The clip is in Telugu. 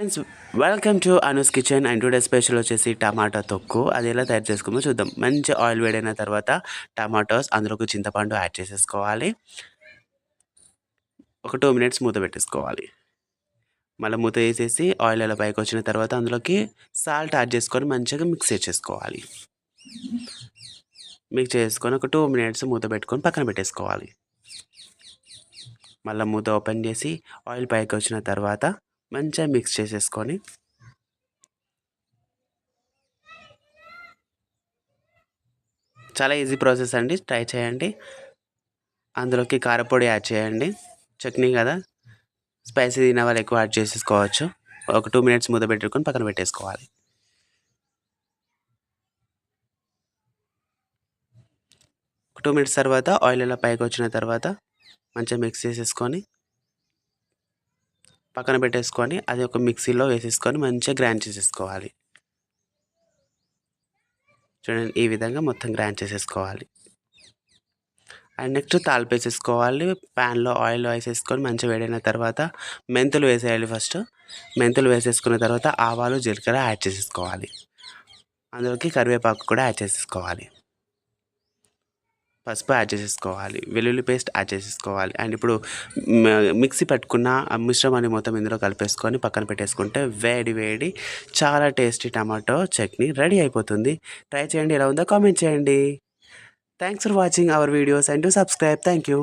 Friends, welcome to Anu's kitchen. And today special వచ్చేసి టమాటా తొక్కు. అది ఎలా తయారు చేసుకోమో చూద్దాం. మంచి ఆయిల్ వేడైన తర్వాత టమాటోస్, అందులోకి చింతపండు యాడ్ చేసేసుకోవాలి. ఒక 2 మినిట్స్ మూత పెట్టేసుకోవాలి. మళ్ళీ మూత వేసేసి ఆయిల్ అలా పైకి వచ్చిన తర్వాత అందులోకి సాల్ట్ యాడ్ చేసుకొని మంచిగా మిక్స్ చేసేసుకోవాలి. మిక్స్ చేసుకొని ఒక 2 మినిట్స్ మూత పెట్టుకొని పక్కన పెట్టేసుకోవాలి. మళ్ళీ మూత ఓపెన్ చేసి ఆయిల్ పైకి వచ్చిన తర్వాత మంచిగా మిక్స్ చేసేసుకొని చాలా ఈజీ ప్రాసెస్ అండి, ట్రై చేయండి. అందులోకి కారపొడి యాడ్ చేయండి. చట్నీ కదా, స్పైసీ తినే వాళ్ళు ఎక్కువ యాడ్ చేసేసుకోవచ్చు. ఒక 2 మినిట్స్ మూత పెట్టుకొని పక్కన పెట్టేసుకోవాలి. ఒక 2 మినిట్స్ తర్వాత ఆయిల్ ఇలా పైకి వచ్చిన తర్వాత మంచిగా మిక్స్ చేసేసుకొని పక్కన పెట్టేసుకొని అది ఒక మిక్సీలో వేసేసుకొని మంచిగా గ్రైండ్ చేసేసుకోవాలి. చూడండి, ఈ విధంగా మొత్తం గ్రైండ్ చేసేసుకోవాలి. అండ్ నెక్స్ట్ తాలింపు వేసేసుకోవాలి. ప్యాన్లో ఆయిల్ వేసేసుకొని మంచిగా వేడైన తర్వాత మెంతులు వేసేయాలి. ఫస్ట్ మెంతులు వేసేసుకున్న తర్వాత ఆవాలు, జీలకర్ర యాడ్ చేసేసుకోవాలి. అందులోకి కరివేపాకు కూడా యాడ్ చేసేసుకోవాలి. పసుపు యాడ్ చేసేసుకోవాలి. వెల్లుల్లి పేస్ట్ యాడ్ చేసేసుకోవాలి. అండ్ ఇప్పుడు మిక్సీ పట్టుకున్న ఆ మిశ్రమాన్ని మొత్తం ఇందులో కలిపేసుకొని పక్కన పెట్టేసుకుంటే వేడి వేడి చాలా టేస్టీ టమాటో చట్నీ రెడీ అయిపోతుంది. ట్రై చేయండి, ఎలా ఉందో కామెంట్ చేయండి. Thanks for watching our videos and to subscribe. Thank you.